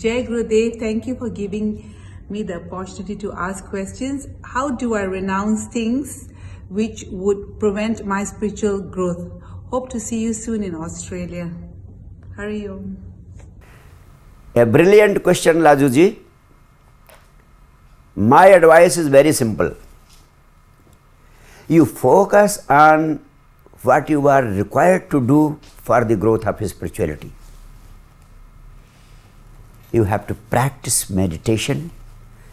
Jai Gurudev, thank you for giving me the opportunity to ask questions. How do I renounce things which would prevent my spiritual growth? Hope to see you soon in Australia. Hari Om. A brilliant question, Lajuji. My advice is very simple. You focus on what you are required to do for the growth of spirituality. You have to practice meditation.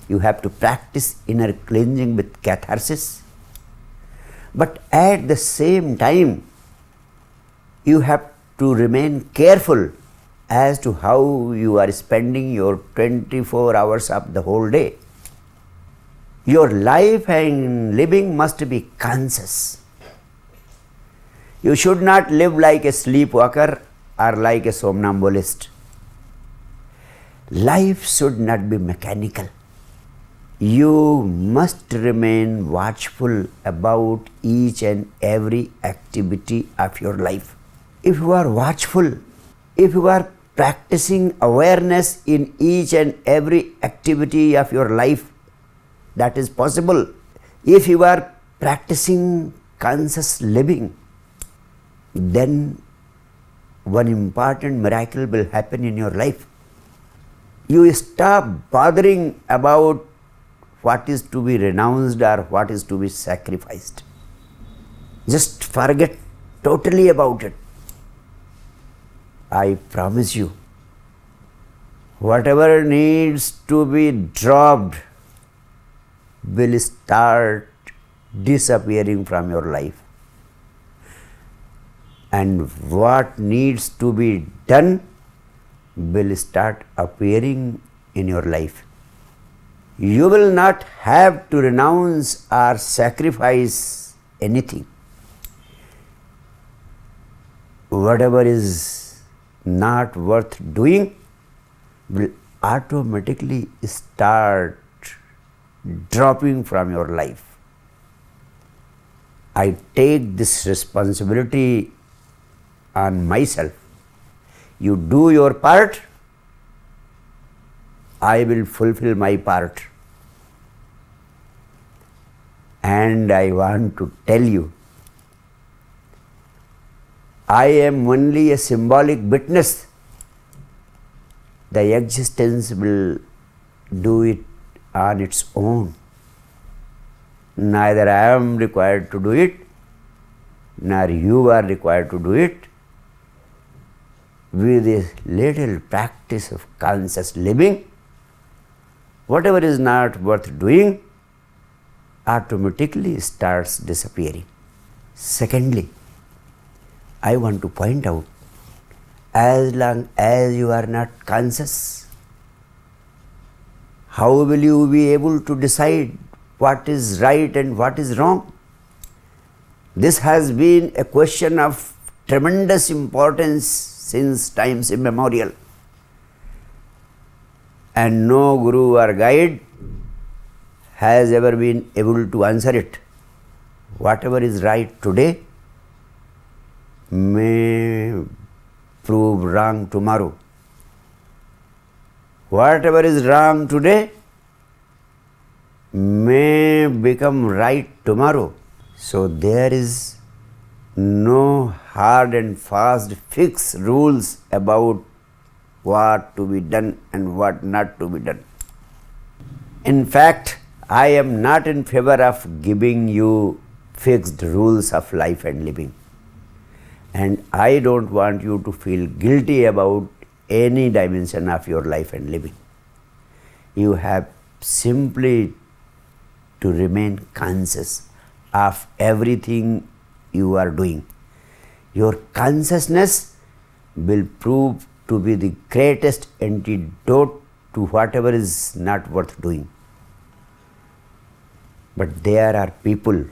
You have to practice inner cleansing with catharsis. But at the same time, you have to remain careful as to how you are spending your 24 hours of the whole day. Your life and living must be conscious. You should not live like a sleepwalker or like a somnambulist. Life should not be mechanical. You must remain watchful about each and every activity of your life. If you are watchful, if you are practicing awareness in each and every activity of your life, that is possible. If you are practicing conscious living, then one important miracle will happen in your life. You stop bothering about what is to be renounced or what is to be sacrificed. Just forget totally about it. I promise you, whatever needs to be dropped will start disappearing from your life. And what needs to be done will start appearing in your life. You will not have to renounce or sacrifice anything. Whatever is not worth doing will automatically start dropping from your life. I take this responsibility on myself. You do your part, I will fulfill my part. And I want to tell you, I am only a symbolic witness. The existence will do it on its own. Neither I am required to do it, nor you are required to do it. With a little practice of conscious living, whatever is not worth doing automatically starts disappearing. Secondly, I want to point out, as long as you are not conscious, how will you be able to decide what is right and what is wrong? This has been a question of tremendous importance since times immemorial. And no guru or guide has ever been able to answer it. Whatever is right today may prove wrong tomorrow. Whatever is wrong today may become right tomorrow. So there is no hard and fast fixed rules about what to be done and what not to be done. In fact, I am not in favor of giving you fixed rules of life and living. And I don't want you to feel guilty about any dimension of your life and living. You have simply to remain conscious of everything you are doing. Your consciousness will prove to be the greatest antidote to whatever is not worth doing. But there are people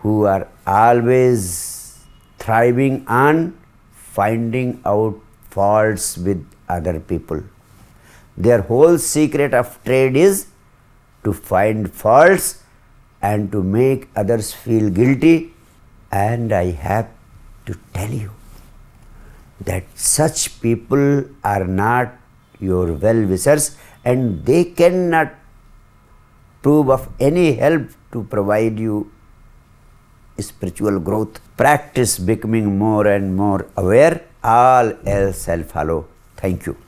who are always thriving on finding out faults with other people. Their whole secret of trade is to find faults and to make others feel guilty. And I have to tell you that such people are not your well wishers, and they cannot prove of any help to provide you spiritual growth. Practice becoming more and more aware, all else shall follow. Thank you.